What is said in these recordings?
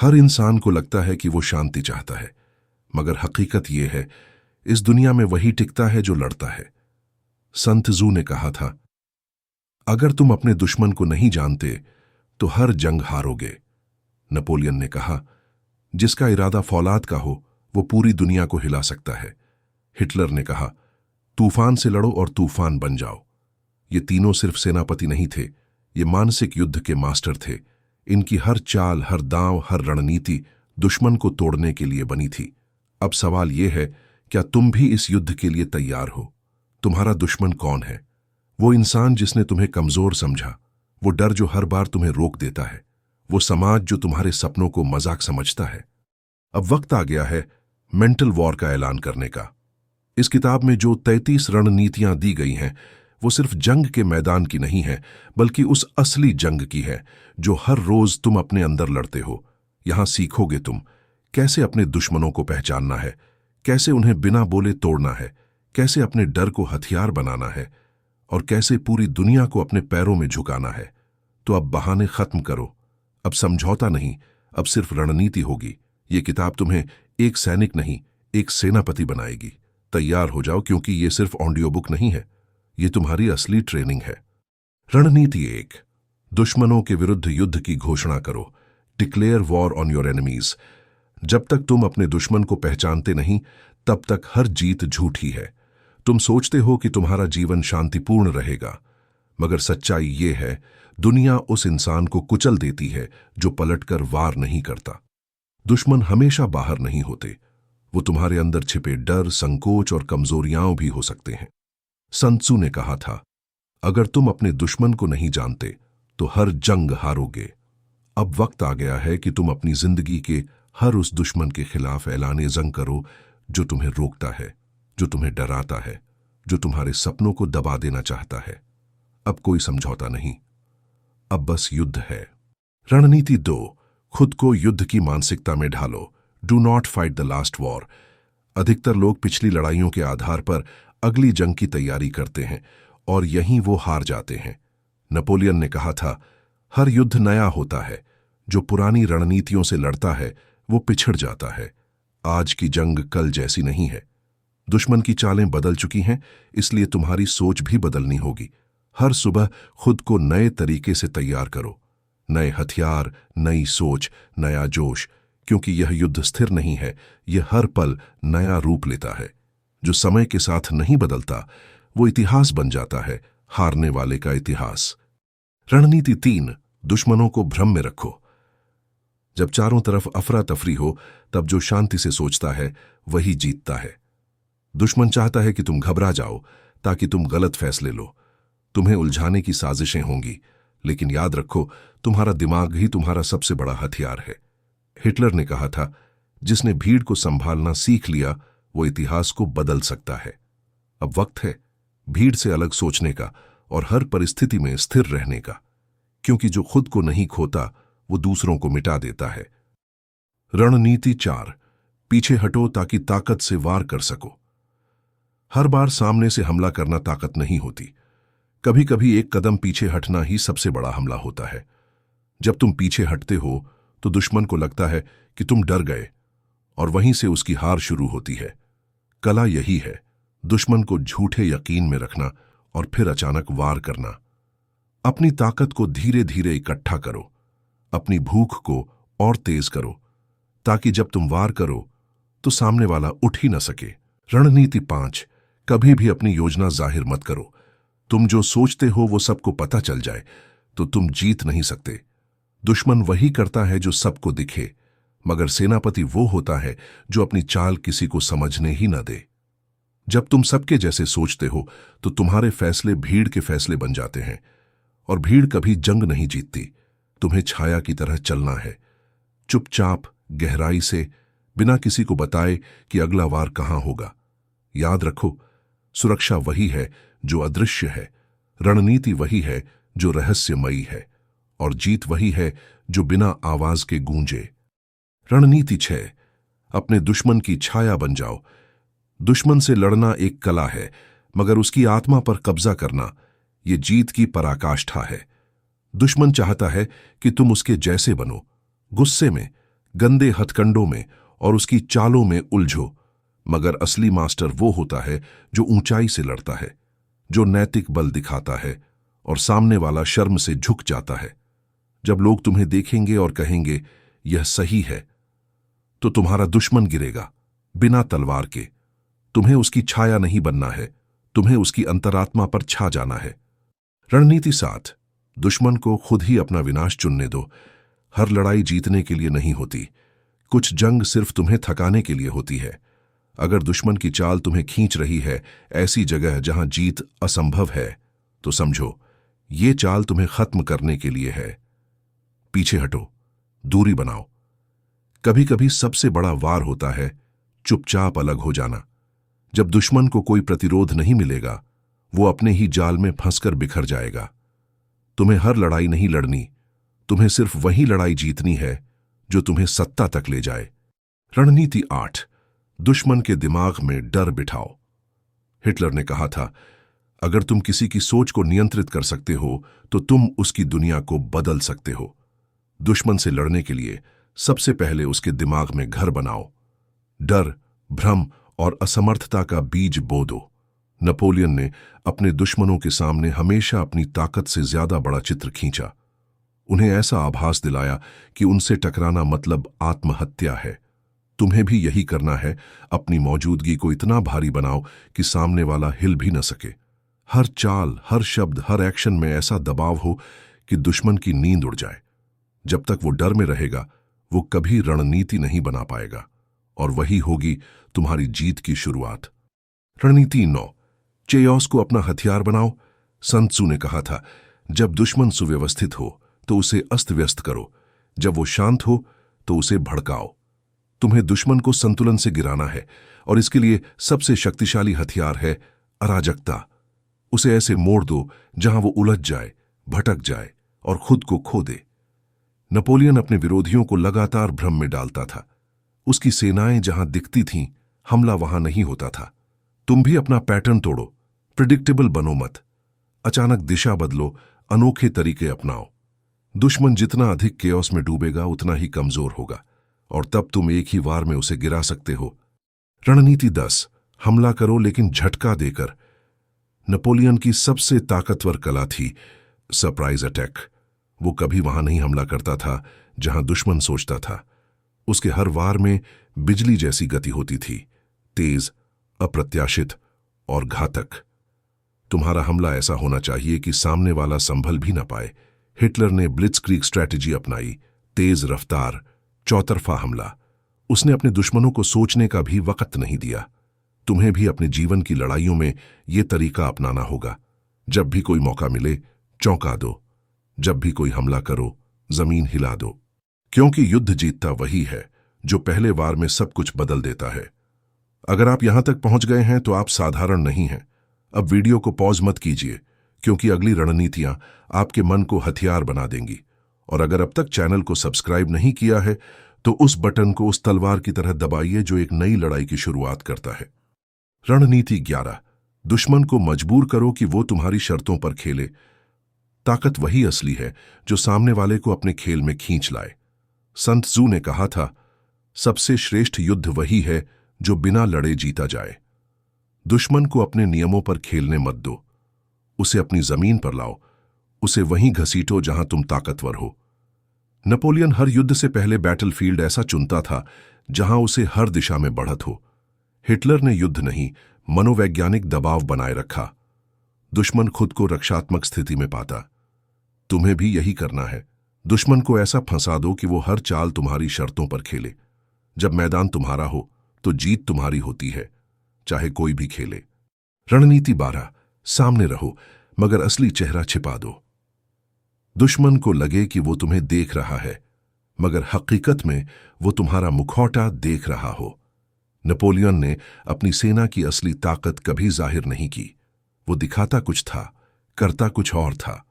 हर इंसान को लगता है कि वो शांति चाहता है, मगर हकीकत ये है, इस दुनिया में वही टिकता है जो लड़ता है। संत जू ने कहा था, अगर तुम अपने दुश्मन को नहीं जानते तो हर जंग हारोगे। नेपोलियन ने कहा, जिसका इरादा फौलाद का हो वो पूरी दुनिया को हिला सकता है। हिटलर ने कहा, तूफान से लड़ो और तूफान बन जाओ। ये तीनों सिर्फ सेनापति नहीं थे, ये मानसिक युद्ध के मास्टर थे। इनकी हर चाल, हर दांव, हर रणनीति दुश्मन को तोड़ने के लिए बनी थी। अब सवाल यह है, क्या तुम भी इस युद्ध के लिए तैयार हो? तुम्हारा दुश्मन कौन है? वो इंसान जिसने तुम्हें कमजोर समझा, वो डर जो हर बार तुम्हें रोक देता है, वो समाज जो तुम्हारे सपनों को मजाक समझता है। अब वक्त आ गया है मेंटल वॉर का ऐलान करने का। इस किताब में जो 33 रणनीतियां दी गई हैं, वो सिर्फ जंग के मैदान की नहीं है, बल्कि उस असली जंग की है जो हर रोज तुम अपने अंदर लड़ते हो। यहां सीखोगे तुम कैसे अपने दुश्मनों को पहचानना है, कैसे उन्हें बिना बोले तोड़ना है, कैसे अपने डर को हथियार बनाना है और कैसे पूरी दुनिया को अपने पैरों में झुकाना है। तो अब बहाने खत्म करो, अब समझौता नहीं, अब सिर्फ रणनीति होगी। ये किताब तुम्हें एक सैनिक नहीं, एक सेनापति बनाएगी। तैयार हो जाओ, क्योंकि ये सिर्फ ऑडियो बुक नहीं है, ये तुम्हारी असली ट्रेनिंग है। रणनीति 1, दुश्मनों के विरुद्ध युद्ध की घोषणा करो। Declare war on your enemies. जब तक तुम अपने दुश्मन को पहचानते नहीं, तब तक हर जीत झूठी है। तुम सोचते हो कि तुम्हारा जीवन शांतिपूर्ण रहेगा, मगर सच्चाई ये है, दुनिया उस इंसान को कुचल देती है जो पलटकर वार नहीं करता। दुश्मन हमेशा बाहर नहीं होते, वो तुम्हारे अंदर छिपे डर, संकोच और कमजोरियां भी हो सकते हैं। संत त्सू ने कहा था, अगर तुम अपने दुश्मन को नहीं जानते तो हर जंग हारोगे। अब वक्त आ गया है कि तुम अपनी जिंदगी के हर उस दुश्मन के खिलाफ ऐलान जंग करो जो तुम्हें रोकता है, जो तुम्हें डराता है, जो तुम्हारे सपनों को दबा देना चाहता है। अब कोई समझौता नहीं, अब बस युद्ध है। रणनीति 2, खुद को युद्ध की मानसिकता में ढालो। Do not fight the last war. अधिकतर लोग पिछली लड़ाइयों के आधार पर अगली जंग की तैयारी करते हैं और यहीं वो हार जाते हैं। नेपोलियन ने कहा था, हर युद्ध नया होता है, जो पुरानी रणनीतियों से लड़ता है वो पिछड़ जाता है। आज की जंग कल जैसी नहीं है। दुश्मन की चालें बदल चुकी हैं, इसलिए तुम्हारी सोच भी बदलनी होगी। हर सुबह खुद को नए तरीके से तैयार करो, नए हथियार, नई सोच, नया जोश, क्योंकि यह युद्ध स्थिर नहीं है, यह हर पल नया रूप लेता है। जो समय के साथ नहीं बदलता वो इतिहास बन जाता है, हारने वाले का इतिहास। रणनीति 3, दुश्मनों को भ्रम में रखो। जब चारों तरफ अफरा तफरी हो, तब जो शांति से सोचता है वही जीतता है। दुश्मन चाहता है कि तुम घबरा जाओ ताकि तुम गलत फैसले लो। तुम्हें उलझाने की साजिशें होंगी, लेकिन याद रखो, तुम्हारा दिमाग ही तुम्हारा सबसे बड़ा हथियार है। हिटलर ने कहा था, जिसने भीड़ को संभालना सीख लिया वो इतिहास को बदल सकता है। अब वक्त है भीड़ से अलग सोचने का और हर परिस्थिति में स्थिर रहने का, क्योंकि जो खुद को नहीं खोता वो दूसरों को मिटा देता है। रणनीति 4, पीछे हटो ताकि ताकत से वार कर सको। हर बार सामने से हमला करना ताकत नहीं होती, कभी कभी एक कदम पीछे हटना ही सबसे बड़ा हमला होता है। जब तुम पीछे हटते हो तो दुश्मन को लगता है कि तुम डर गए और वहीं से उसकी हार शुरू होती है। कला यही है, दुश्मन को झूठे यकीन में रखना और फिर अचानक वार करना। अपनी ताकत को धीरे धीरे इकट्ठा करो, अपनी भूख को और तेज करो, ताकि जब तुम वार करो तो सामने वाला उठ ही न सके। रणनीति 5, कभी भी अपनी योजना जाहिर मत करो। तुम जो सोचते हो वो सबको पता चल जाए तो तुम जीत नहीं सकते। दुश्मन वही करता है जो सबको दिखे, मगर सेनापति वो होता है जो अपनी चाल किसी को समझने ही न दे। जब तुम सबके जैसे सोचते हो तो तुम्हारे फैसले भीड़ के फैसले बन जाते हैं, और भीड़ कभी जंग नहीं जीतती। तुम्हें छाया की तरह चलना है, चुपचाप, गहराई से, बिना किसी को बताए कि अगला वार कहां होगा। याद रखो, सुरक्षा वही है जो अदृश्य है, रणनीति वही है जो रहस्यमयी है, और जीत वही है जो बिना आवाज के गूंजे। रणनीति 6, अपने दुश्मन की छाया बन जाओ। दुश्मन से लड़ना एक कला है, मगर उसकी आत्मा पर कब्जा करना ये जीत की पराकाष्ठा है। दुश्मन चाहता है कि तुम उसके जैसे बनो, गुस्से में, गंदे हथकंडों में और उसकी चालों में उलझो, मगर असली मास्टर वो होता है जो ऊंचाई से लड़ता है, जो नैतिक बल दिखाता है और सामने वाला शर्म से झुक जाता है। जब लोग तुम्हें देखेंगे और कहेंगे यह सही है, तो तुम्हारा दुश्मन गिरेगा, बिना तलवार के। तुम्हें उसकी छाया नहीं बनना है, तुम्हें उसकी अंतरात्मा पर छा जाना है। रणनीति 7, दुश्मन को खुद ही अपना विनाश चुनने दो। हर लड़ाई जीतने के लिए नहीं होती, कुछ जंग सिर्फ तुम्हें थकाने के लिए होती है। अगर दुश्मन की चाल तुम्हें खींच रही है ऐसी जगह जहां जीत असंभव है, तो समझो ये चाल तुम्हें खत्म करने के लिए है। पीछे हटो, दूरी बनाओ। कभी कभी सबसे बड़ा वार होता है चुपचाप अलग हो जाना। जब दुश्मन को कोई प्रतिरोध नहीं मिलेगा, वो अपने ही जाल में फंसकर बिखर जाएगा। तुम्हें हर लड़ाई नहीं लड़नी, तुम्हें सिर्फ वही लड़ाई जीतनी है जो तुम्हें सत्ता तक ले जाए। रणनीति 8, दुश्मन के दिमाग में डर बिठाओ। हिटलर ने कहा था, अगर तुम किसी की सोच को नियंत्रित कर सकते हो तो तुम उसकी दुनिया को बदल सकते हो। दुश्मन से लड़ने के लिए सबसे पहले उसके दिमाग में घर बनाओ। डर, भ्रम और असमर्थता का बीज बो दो। नेपोलियन ने अपने दुश्मनों के सामने हमेशा अपनी ताकत से ज्यादा बड़ा चित्र खींचा। उन्हें ऐसा आभास दिलाया कि उनसे टकराना मतलब आत्महत्या है। तुम्हें भी यही करना है, अपनी मौजूदगी को इतना भारी बनाओ कि सामने वाला हिल भी न सके। हर चाल, हर शब्द, हर एक्शन में ऐसा दबाव हो कि दुश्मन की नींद उड़ जाए। जब तक वो डर में रहेगा, वो कभी रणनीति नहीं बना पाएगा, और वही होगी तुम्हारी जीत की शुरुआत। रणनीति 9, चेयोस को अपना हथियार बनाओ। सन त्सू ने कहा था, जब दुश्मन सुव्यवस्थित हो तो उसे अस्त व्यस्त करो, जब वो शांत हो तो उसे भड़काओ। तुम्हें दुश्मन को संतुलन से गिराना है, और इसके लिए सबसे शक्तिशाली हथियार है अराजकता। उसे ऐसे मोड़ दो जहां वो उलझ जाए, भटक जाए और खुद को खो दे। नेपोलियन अपने विरोधियों को लगातार भ्रम में डालता था। उसकी सेनाएं जहां दिखती थीं, हमला वहां नहीं होता था। तुम भी अपना पैटर्न तोड़ो, प्रिडिक्टेबल बनो मत। अचानक दिशा बदलो, अनोखे तरीके अपनाओ। दुश्मन जितना अधिक केओस में डूबेगा उतना ही कमजोर होगा, और तब तुम एक ही वार में उसे गिरा सकते हो। रणनीति 10, हमला करो लेकिन झटका देकर। नेपोलियन की सबसे ताकतवर कला थी सरप्राइज अटैक। वो कभी वहां नहीं हमला करता था जहां दुश्मन सोचता था। उसके हर वार में बिजली जैसी गति होती थी, तेज, अप्रत्याशित और घातक। तुम्हारा हमला ऐसा होना चाहिए कि सामने वाला संभल भी न पाए। हिटलर ने ब्लिट्जक्रीग स्ट्रैटेजी अपनाई, तेज रफ्तार, चौतरफा हमला। उसने अपने दुश्मनों को सोचने का भी वक्त नहीं दिया। तुम्हें भी अपने जीवन की लड़ाइयों में यह तरीका अपनाना होगा। जब भी कोई मौका मिले, चौंका दो। जब भी कोई हमला करो, जमीन हिला दो। क्योंकि युद्ध जीतता वही है जो पहले वार में सब कुछ बदल देता है। अगर आप यहां तक पहुंच गए हैं तो आप साधारण नहीं हैं। अब वीडियो को पॉज मत कीजिए, क्योंकि अगली रणनीतियां आपके मन को हथियार बना देंगी। और अगर अब तक चैनल को सब्सक्राइब नहीं किया है तो उस बटन को उस तलवार की तरह दबाइए जो एक नई लड़ाई की शुरुआत करता है। रणनीति 11, दुश्मन को मजबूर करो कि वो तुम्हारी शर्तों पर खेले। ताकत वही असली है जो सामने वाले को अपने खेल में खींच लाए। संत त्सू ने कहा था, सबसे श्रेष्ठ युद्ध वही है जो बिना लड़े जीता जाए। दुश्मन को अपने नियमों पर खेलने मत दो। उसे अपनी जमीन पर लाओ, उसे वहीं घसीटो जहां तुम ताकतवर हो। नेपोलियन हर युद्ध से पहले बैटलफील्ड ऐसा चुनता था जहां उसे हर दिशा में बढ़त हो। हिटलर ने युद्ध नहीं, मनोवैज्ञानिक दबाव बनाए रखा। दुश्मन खुद को रक्षात्मक स्थिति में पाता। तुम्हें भी यही करना है। दुश्मन को ऐसा फंसा दो कि वो हर चाल तुम्हारी शर्तों पर खेले। जब मैदान तुम्हारा हो तो जीत तुम्हारी होती है, चाहे कोई भी खेले। रणनीति 12, सामने रहो मगर असली चेहरा छिपा दो। दुश्मन को लगे कि वो तुम्हें देख रहा है, मगर हकीकत में वो तुम्हारा मुखौटा देख रहा हो। नेपोलियन ने अपनी सेना की असली ताकत कभी जाहिर नहीं की। वो दिखाता कुछ था, करता कुछ और था।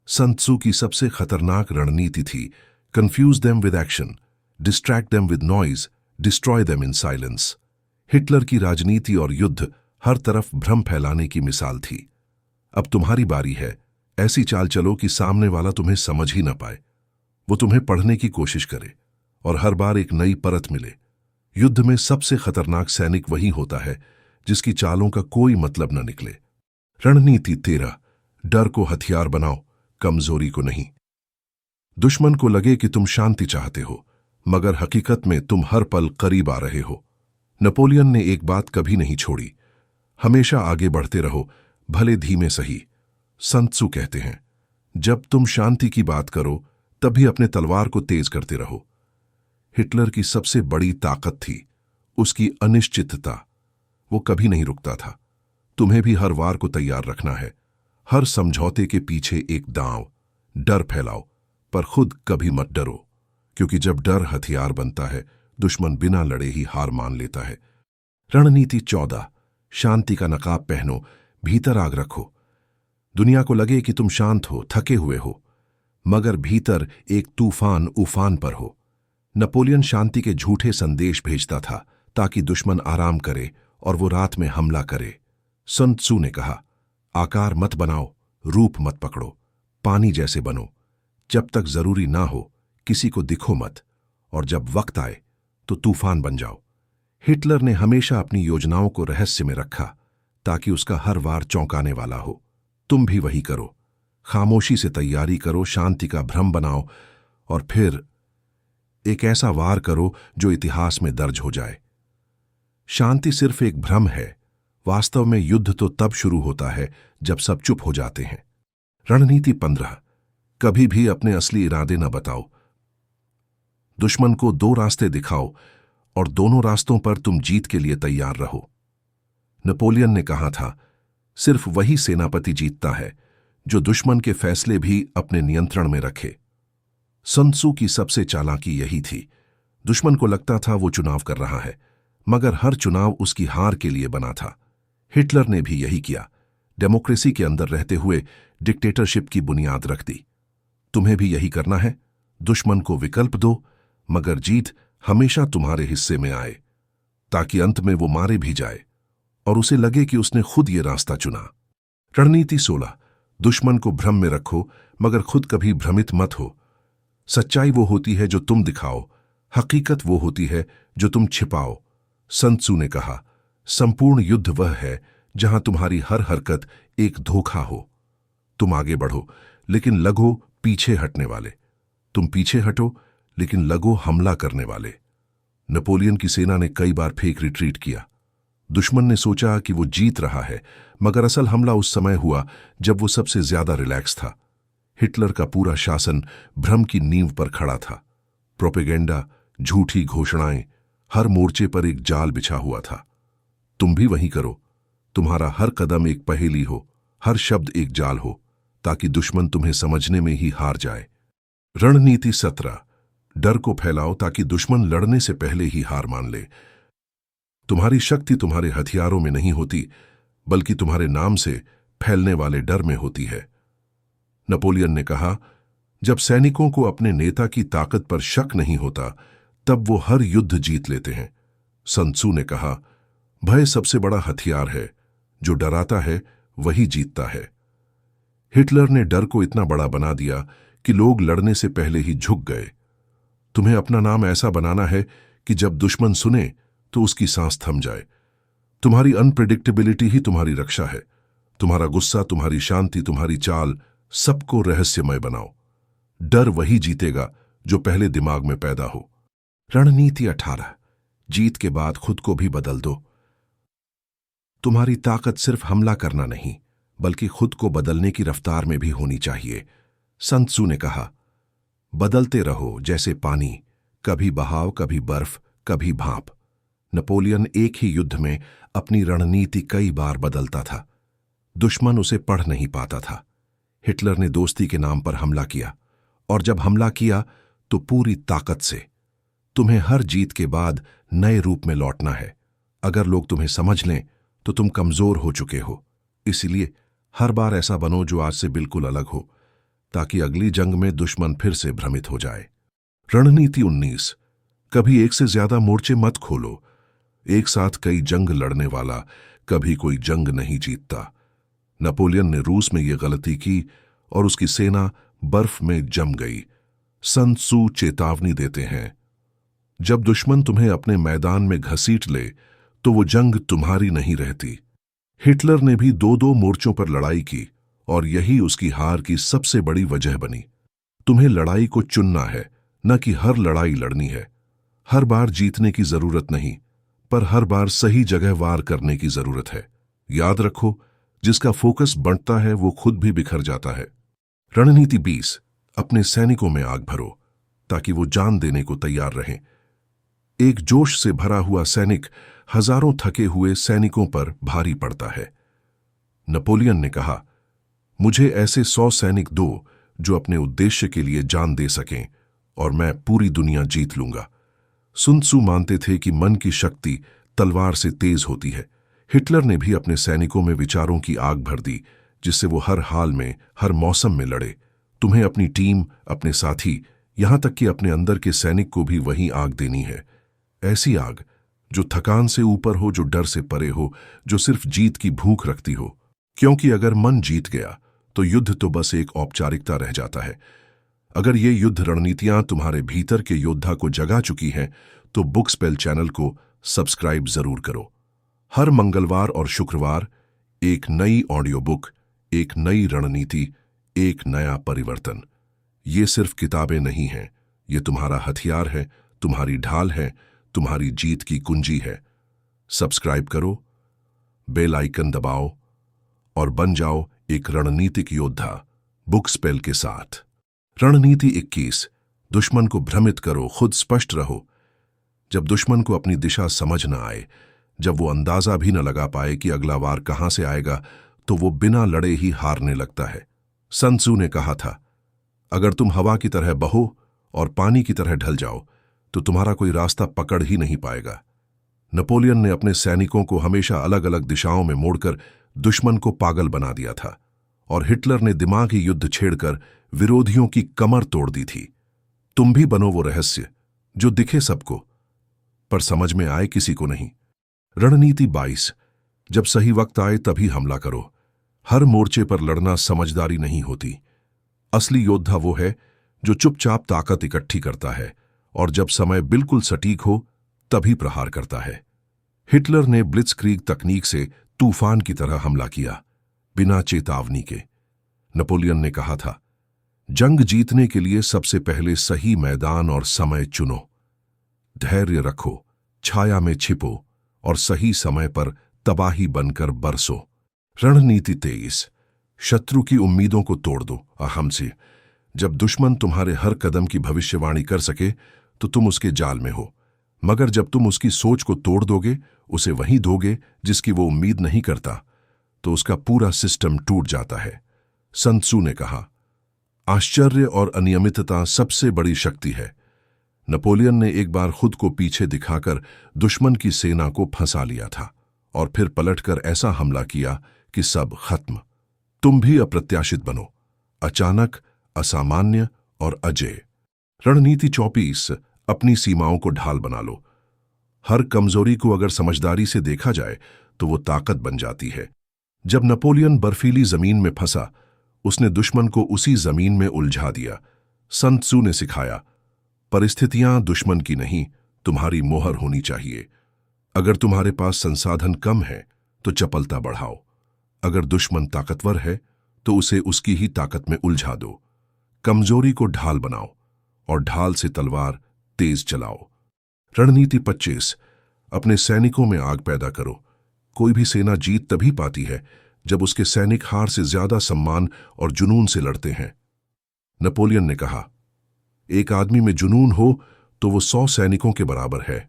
सन त्सू की सबसे खतरनाक रणनीति थी, confuse them with action, distract them with noise, destroy them in silence. Hitler की राजनीति और युद्ध हर तरफ भ्रम फैलाने की मिसाल थी। अब तुम्हारी बारी है। ऐसी चाल चलो कि सामने वाला तुम्हें समझ ही न पाए, वो तुम्हें पढ़ने की कोशिश करे और हर बार एक नई परत मिले। युद्ध में सबसे खतरनाक सैनिक वही होता है जिसकी चालों का कोई मतलब न निकले। रणनीति 13, डर को हथियार बनाओ, कमजोरी को नहीं। दुश्मन को लगे कि तुम शांति चाहते हो, मगर हकीकत में तुम हर पल करीब आ रहे हो। नेपोलियन ने एक बात कभी नहीं छोड़ी, हमेशा आगे बढ़ते रहो, भले धीमे सही। sun tzu कहते हैं, जब तुम शांति की बात करो तभी अपने तलवार को तेज करते रहो। हिटलर की सबसे बड़ी ताकत थी उसकी अनिश्चितता। वो कभी नहीं रुकता था। तुम्हें भी हर वार को तैयार रखना है। हर समझौते के पीछे एक दांव। डर फैलाओ, पर खुद कभी मत डरो, क्योंकि जब डर हथियार बनता है, दुश्मन बिना लड़े ही हार मान लेता है। रणनीति 14, शांति का नकाब पहनो, भीतर आग रखो। दुनिया को लगे कि तुम शांत हो, थके हुए हो, मगर भीतर एक तूफान उफान पर हो। नेपोलियन शांति के झूठे संदेश भेजता था ताकि दुश्मन आराम करे और वो रात में हमला करे। sun tzu ने कहा, आकार मत बनाओ, रूप मत पकड़ो, पानी जैसे बनो। जब तक जरूरी ना हो किसी को दिखो मत, और जब वक्त आए तो तूफान बन जाओ। हिटलर ने हमेशा अपनी योजनाओं को रहस्य में रखा ताकि उसका हर वार चौंकाने वाला हो। तुम भी वही करो। खामोशी से तैयारी करो, शांति का भ्रम बनाओ, और फिर एक ऐसा वार करो जो इतिहास में दर्ज हो जाए। शांति सिर्फ एक भ्रम है। वास्तव में युद्ध तो तब शुरू होता है जब सब चुप हो जाते हैं। रणनीति 15, कभी भी अपने असली इरादे न बताओ। दुश्मन को 2 रास्ते दिखाओ और दोनों रास्तों पर तुम जीत के लिए तैयार रहो। नेपोलियन ने कहा था, सिर्फ वही सेनापति जीतता है जो दुश्मन के फैसले भी अपने नियंत्रण में रखे। sun tzu की सबसे चालाकी यही थी। दुश्मन को लगता था वो चुनाव कर रहा है, मगर हर चुनाव उसकी हार के लिए बना था। हिटलर ने भी यही किया। डेमोक्रेसी के अंदर रहते हुए डिक्टेटरशिप की बुनियाद रख दी। तुम्हें भी यही करना है। दुश्मन को विकल्प दो, मगर जीत हमेशा तुम्हारे हिस्से में आए, ताकि अंत में वो मारे भी जाए और उसे लगे कि उसने खुद ये रास्ता चुना। रणनीति 16, दुश्मन को भ्रम में रखो, मगर खुद कभी भ्रमित मत हो। सच्चाई वो होती है जो तुम दिखाओ, हकीकत वो होती है जो तुम छिपाओ। sun tzu ने कहा, संपूर्ण युद्ध वह है जहां तुम्हारी हर हरकत एक धोखा हो। तुम आगे बढ़ो, लेकिन लगो पीछे हटने वाले। तुम पीछे हटो, लेकिन लगो हमला करने वाले। नेपोलियन की सेना ने कई बार फेक रिट्रीट किया। दुश्मन ने सोचा कि वो जीत रहा है, मगर असल हमला उस समय हुआ जब वो सबसे ज्यादा रिलैक्स था। हिटलर का पूरा शासन भ्रम की नींव पर खड़ा था। प्रोपेगेंडा, झूठी घोषणाएं, हर मोर्चे पर एक जाल बिछा हुआ था। तुम भी वही करो। तुम्हारा हर कदम एक पहेली हो, हर शब्द एक जाल हो, ताकि दुश्मन तुम्हें समझने में ही हार जाए। रणनीति 17, डर को फैलाओ ताकि दुश्मन लड़ने से पहले ही हार मान ले। तुम्हारी शक्ति तुम्हारे हथियारों में नहीं होती, बल्कि तुम्हारे नाम से फैलने वाले डर में होती है। नेपोलियन ने कहा, जब सैनिकों को अपने नेता की ताकत पर शक नहीं होता, तब वो हर युद्ध जीत लेते हैं। sun tzu ने कहा, भय सबसे बड़ा हथियार है, जो डराता है वही जीतता है। हिटलर ने डर को इतना बड़ा बना दिया कि लोग लड़ने से पहले ही झुक गए। तुम्हें अपना नाम ऐसा बनाना है कि जब दुश्मन सुने तो उसकी सांस थम जाए। तुम्हारी अनप्रेडिक्टेबिलिटी ही तुम्हारी रक्षा है। तुम्हारा गुस्सा, तुम्हारी शांति, तुम्हारी चाल, सबको रहस्यमय बनाओ। डर वही जीतेगा जो पहले दिमाग में पैदा हो। रणनीति 18, जीत के बाद खुद को भी बदल दो। तुम्हारी ताकत सिर्फ हमला करना नहीं, बल्कि खुद को बदलने की रफ्तार में भी होनी चाहिए। sun tzu ने कहा, बदलते रहो जैसे पानी, कभी बहाव, कभी बर्फ, कभी भाप। नेपोलियन एक ही युद्ध में अपनी रणनीति कई बार बदलता था। दुश्मन उसे पढ़ नहीं पाता था। हिटलर ने दोस्ती के नाम पर हमला किया, और जब हमला किया तो पूरी ताकत से। तुम्हें हर जीत के बाद नए रूप में लौटना है। अगर लोग तुम्हें समझ लें तो तुम कमजोर हो चुके हो। इसलिए हर बार ऐसा बनो जो आज से बिल्कुल अलग हो, ताकि अगली जंग में दुश्मन फिर से भ्रमित हो जाए। रणनीति 19, कभी एक से ज्यादा मोर्चे मत खोलो। एक साथ कई जंग लड़ने वाला कभी कोई जंग नहीं जीतता। नेपोलियन ने रूस में यह गलती की और उसकी सेना बर्फ में जम गई। sun tzu चेतावनी देते हैं, जब दुश्मन तुम्हें अपने मैदान में घसीट ले तो वो जंग तुम्हारी नहीं रहती। हिटलर ने भी दो दो मोर्चों पर लड़ाई की और यही उसकी हार की सबसे बड़ी वजह बनी। तुम्हें लड़ाई को चुनना है, न कि हर लड़ाई लड़नी है। हर बार जीतने की जरूरत नहीं, पर हर बार सही जगह वार करने की जरूरत है। याद रखो, जिसका फोकस बढ़ता है वो खुद भी बिखर जाता है। रणनीति 20। अपने सैनिकों में आग भरो ताकि वो जान देने को तैयार रहें। एक जोश से भरा हुआ सैनिक हजारों थके हुए सैनिकों पर भारी पड़ता है। नेपोलियन ने कहा, मुझे ऐसे 100 सैनिक दो जो अपने उद्देश्य के लिए जान दे सकें और मैं पूरी दुनिया जीत लूंगा। सुन त्सू मानते थे कि मन की शक्ति तलवार से तेज होती है। हिटलर ने भी अपने सैनिकों में विचारों की आग भर दी, जिससे वो हर हाल में, हर मौसम में लड़े। तुम्हें अपनी टीम, अपने साथी, यहां तक कि अपने अंदर के सैनिक को भी वही आग देनी है। ऐसी आग जो थकान से ऊपर हो, जो डर से परे हो, जो सिर्फ जीत की भूख रखती हो। क्योंकि अगर मन जीत गया तो युद्ध तो बस एक औपचारिकता रह जाता है। अगर ये युद्ध रणनीतियां तुम्हारे भीतर के योद्धा को जगा चुकी हैं तो बुक स्पेल चैनल को सब्सक्राइब जरूर करो। हर मंगलवार और शुक्रवार एक नई ऑडियो बुक, एक नई रणनीति, एक नया परिवर्तन। ये सिर्फ किताबें नहीं हैं, ये तुम्हारा हथियार है, तुम्हारी ढाल है, तुम्हारी जीत की कुंजी है। सब्सक्राइब करो, बेल आइकन दबाओ और बन जाओ एक रणनीतिक योद्धा बुक स्पेल के साथ। रणनीति 21। दुश्मन को भ्रमित करो, खुद स्पष्ट रहो। जब दुश्मन को अपनी दिशा समझ न आए, जब वो अंदाजा भी न लगा पाए कि अगला वार कहां से आएगा, तो वो बिना लड़े ही हारने लगता है। sun tzu ने कहा था, अगर तुम हवा की तरह बहो और पानी की तरह ढल जाओ तो तुम्हारा कोई रास्ता पकड़ ही नहीं पाएगा। नेपोलियन ने अपने सैनिकों को हमेशा अलग अलग दिशाओं में मोड़कर दुश्मन को पागल बना दिया था और हिटलर ने दिमागी युद्ध छेड़कर विरोधियों की कमर तोड़ दी थी। तुम भी बनो वो रहस्य जो दिखे सबको पर समझ में आए किसी को नहीं। रणनीति 22। जब सही वक्त आए तभी हमला करो। हर मोर्चे पर लड़ना समझदारी नहीं होती। असली योद्धा वो है जो चुपचाप ताकत इकट्ठी करता है और जब समय बिल्कुल सटीक हो तभी प्रहार करता है। हिटलर ने ब्लिट्जक्रीग तकनीक से तूफान की तरह हमला किया, बिना चेतावनी के। नेपोलियन ने कहा था, जंग जीतने के लिए सबसे पहले सही मैदान और समय चुनो। धैर्य रखो, छाया में छिपो और सही समय पर तबाही बनकर बरसो। रणनीति 23। शत्रु की उम्मीदों को तोड़ दो। अहम से जब दुश्मन तुम्हारे हर कदम की भविष्यवाणी कर सके तो तुम उसके जाल में हो, मगर जब तुम उसकी सोच को तोड़ दोगे, उसे वहीं दोगे जिसकी वो उम्मीद नहीं करता, तो उसका पूरा सिस्टम टूट जाता है। sun tzu ने कहा, आश्चर्य और अनियमितता सबसे बड़ी शक्ति है। नेपोलियन ने एक बार खुद को पीछे दिखाकर दुश्मन की सेना को फंसा लिया था और फिर पलटकर ऐसा हमला किया कि सब खत्म। तुम भी अप्रत्याशित बनो, अचानक, असामान्य और अजेय। रणनीति 24। अपनी सीमाओं को ढाल बना लो। हर कमजोरी को अगर समझदारी से देखा जाए तो वो ताकत बन जाती है। जब नेपोलियन बर्फीली जमीन में फंसा, उसने दुश्मन को उसी जमीन में उलझा दिया। sun tzu ने सिखाया, परिस्थितियां दुश्मन की नहीं, तुम्हारी मोहर होनी चाहिए। अगर तुम्हारे पास संसाधन कम है तो चपलता बढ़ाओ। अगर दुश्मन ताकतवर है तो उसे उसकी ही ताकत में उलझा दो। कमजोरी को ढाल बनाओ और ढाल से तलवार तेज चलाओ। रणनीति 25। अपने सैनिकों में आग पैदा करो। कोई भी सेना जीत तभी पाती है जब उसके सैनिक हार से ज्यादा सम्मान और जुनून से लड़ते हैं। नेपोलियन ने कहा, एक आदमी में जुनून हो तो वो 100 सैनिकों के बराबर है।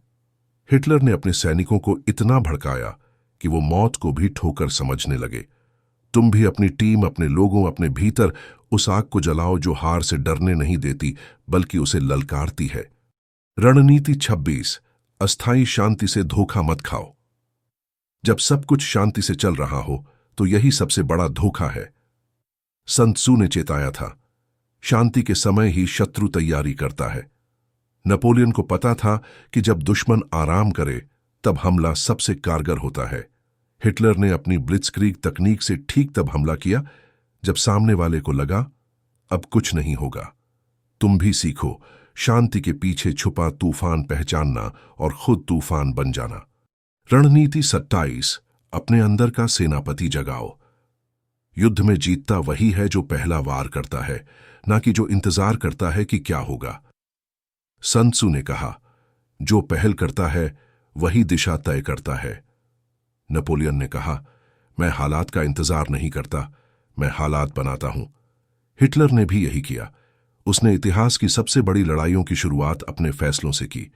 हिटलर ने अपने सैनिकों को इतना भड़काया कि वो मौत को भी ठोकर समझने लगे। तुम भी अपनी टीम, अपने लोगों, अपने भीतर उस आग को जलाओ जो हार से डरने नहीं देती बल्कि उसे ललकारती है। रणनीति 26। अस्थायी शांति से धोखा मत खाओ। जब सब कुछ शांति से चल रहा हो तो यही सबसे बड़ा धोखा है। sun tzu ने चेताया था, शांति के समय ही शत्रु तैयारी करता है। नेपोलियन को पता था कि जब दुश्मन आराम करे तब हमला सबसे कारगर होता है। हिटलर ने अपनी ब्लिट्जक्रीग तकनीक से ठीक तब हमला किया जब सामने वाले को लगा अब कुछ नहीं होगा। तुम भी सीखो, शांति के पीछे छुपा तूफान पहचानना और खुद तूफान बन जाना। रणनीति 27, अपने अंदर का सेनापति जगाओ। युद्ध में जीतता वही है जो पहला वार करता है, ना कि जो इंतजार करता है कि क्या होगा। सन त्सू ने कहा, जो पहल करता है वही दिशा तय करता है। नेपोलियन ने कहा, मैं हालात का इंतजार नहीं करता, मैं हालात बनाता हूं। हिटलर ने भी यही किया। उसने इतिहास की सबसे बड़ी लड़ाइयों की शुरुआत अपने फैसलों से की।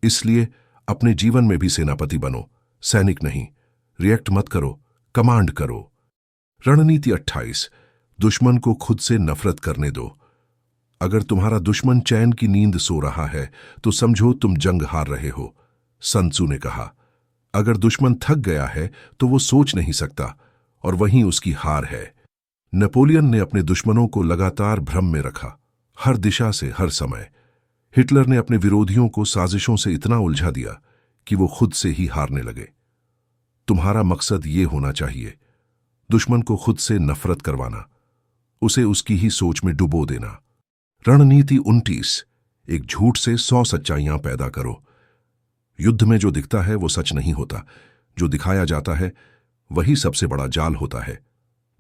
इसलिए अपने जीवन में भी सेनापति बनो, सैनिक नहीं। रिएक्ट मत करो, कमांड करो। रणनीति 28, दुश्मन को खुद से नफरत करने दो। अगर तुम्हारा दुश्मन चैन की नींद सो रहा है तो समझो तुम जंग हार रहे हो। सन त्सू ने कहा, अगर दुश्मन थक गया है तो वो सोच नहीं सकता, और वहीं उसकी हार है। नेपोलियन ने अपने दुश्मनों को लगातार भ्रम में रखा, हर दिशा से, हर समय। हिटलर ने अपने विरोधियों को साजिशों से इतना उलझा दिया कि वो खुद से ही हारने लगे। तुम्हारा मकसद ये होना चाहिए, दुश्मन को खुद से नफरत करवाना, उसे उसकी ही सोच में डुबो देना। रणनीति 29, एक झूठ से 100 सच्चाइयां पैदा करो। युद्ध में जो दिखता है वो सच नहीं होता, जो दिखाया जाता है वही सबसे बड़ा जाल होता है।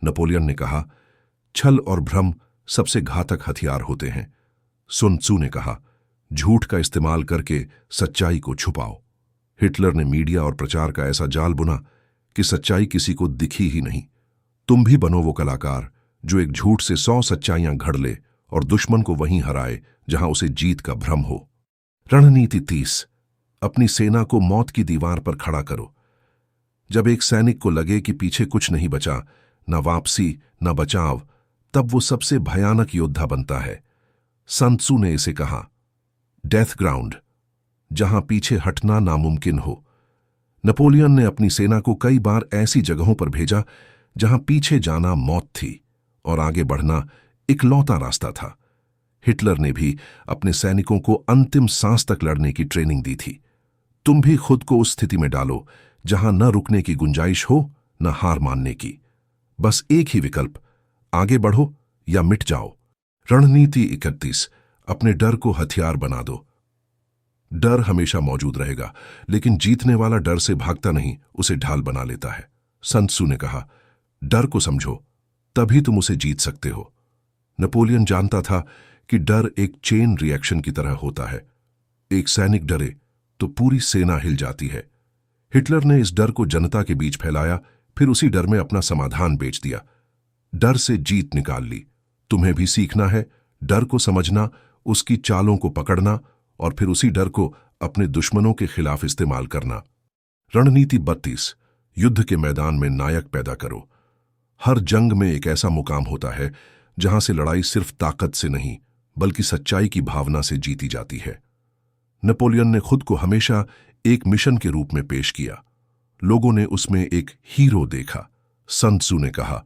नेपोलियन ने कहा, छल और भ्रम सबसे घातक हथियार होते हैं। सुन त्सू ने कहा, झूठ का इस्तेमाल करके सच्चाई को छुपाओ। हिटलर ने मीडिया और प्रचार का ऐसा जाल बुना कि सच्चाई किसी को दिखी ही नहीं। तुम भी बनो वो कलाकार जो एक झूठ से 100 सच्चाइयां घड़ ले और दुश्मन को वहीं हराए जहां उसे जीत का भ्रम हो। रणनीति 30, अपनी सेना को मौत की दीवार पर खड़ा करो। जब एक सैनिक को लगे कि पीछे कुछ नहीं बचा, न वापसी न बचाव, तब वो सबसे भयानक योद्धा बनता है। सन त्सू ने इसे कहा, डेथ ग्राउंड, जहां पीछे हटना नामुमकिन हो। नेपोलियन ने अपनी सेना को कई बार ऐसी जगहों पर भेजा जहां पीछे जाना मौत थी और आगे बढ़ना इकलौता रास्ता था। हिटलर ने भी अपने सैनिकों को अंतिम सांस तक लड़ने की ट्रेनिंग दी थी। तुम भी खुद को उस स्थिति में डालो जहां न रुकने की गुंजाइश हो, न हार मानने की। बस एक ही विकल्प, आगे बढ़ो या मिट जाओ। रणनीति 31, अपने डर को हथियार बना दो। डर हमेशा मौजूद रहेगा, लेकिन जीतने वाला डर से भागता नहीं, उसे ढाल बना लेता है। सन त्सू ने कहा, डर को समझो, तभी तुम उसे जीत सकते हो। नेपोलियन जानता था कि डर एक चेन रिएक्शन की तरह होता है। एक सैनिक डरे तो पूरी सेना हिल जाती है। हिटलर ने इस डर को जनता के बीच फैलाया, फिर उसी डर में अपना समाधान बेच दिया। डर से जीत निकाल ली। तुम्हें भी सीखना है डर को समझना, उसकी चालों को पकड़ना और फिर उसी डर को अपने दुश्मनों के खिलाफ इस्तेमाल करना। रणनीति 32, युद्ध के मैदान में नायक पैदा करो। हर जंग में एक ऐसा मुकाम होता है जहां से लड़ाई सिर्फ ताकत से नहीं बल्कि सच्चाई की भावना से जीती जाती है। नेपोलियन ने खुद को हमेशा एक मिशन के रूप में पेश किया। लोगों ने उसमें एक हीरो देखा। सन त्सू ने कहा,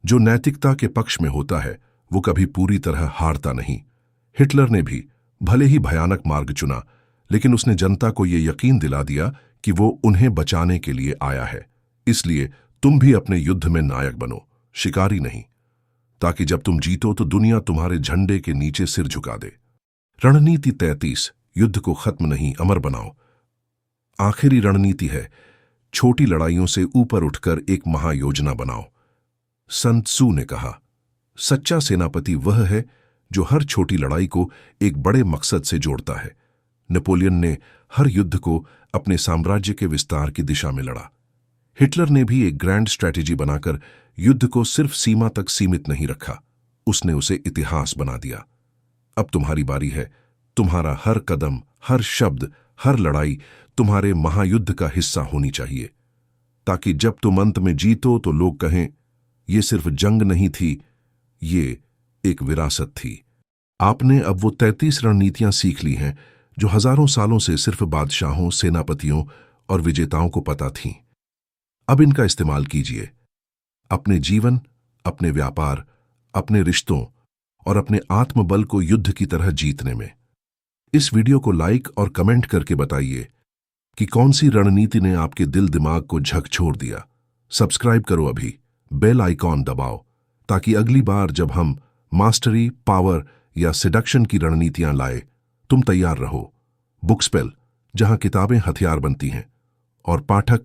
जो नैतिकता के पक्ष में होता है वो कभी पूरी तरह हारता नहीं। हिटलर ने भी भले ही भयानक मार्ग चुना, लेकिन उसने जनता को ये यकीन दिला दिया कि वो उन्हें बचाने के लिए आया है। इसलिए तुम भी अपने युद्ध में नायक बनो, शिकारी नहीं, ताकि जब तुम जीतो तो दुनिया तुम्हारे झंडे के नीचे सिर झुका दे। रणनीति 33, युद्ध को खत्म नहीं, अमर बनाओ। आखिरी रणनीति है, छोटी लड़ाइयों से ऊपर उठकर एक महायोजना बनाओ। सन त्सू ने कहा, सच्चा सेनापति वह है जो हर छोटी लड़ाई को एक बड़े मकसद से जोड़ता है। नेपोलियन ने हर युद्ध को अपने साम्राज्य के विस्तार की दिशा में लड़ा। हिटलर ने भी एक ग्रैंड स्ट्रैटेजी बनाकर युद्ध को सिर्फ सीमा तक सीमित नहीं रखा, उसने उसे इतिहास बना दिया। अब तुम्हारी बारी है। तुम्हारा हर कदम, हर शब्द, हर लड़ाई तुम्हारे महायुद्ध का हिस्सा होनी चाहिए, ताकि जब तुम अंत में जीतो तो लोग कहें, ये सिर्फ जंग नहीं थी, ये एक विरासत थी। आपने अब वो 33 रणनीतियां सीख ली हैं जो हजारों सालों से सिर्फ बादशाहों, सेनापतियों और विजेताओं को पता थीं। अब इनका इस्तेमाल कीजिए अपने जीवन, अपने व्यापार, अपने रिश्तों और अपने आत्मबल को युद्ध की तरह जीतने में। इस वीडियो को लाइक और कमेंट करके बताइए कि कौन सी रणनीति ने आपके दिल दिमाग को झकझोर दिया। सब्सक्राइब करो अभी, बेल आइकॉन दबाओ, ताकि अगली बार जब हम मास्टरी, पावर या सिडक्शन की रणनीतियां लाए तुम तैयार रहो। बुक स्पेल, जहां किताबें हथियार बनती हैं और पाठक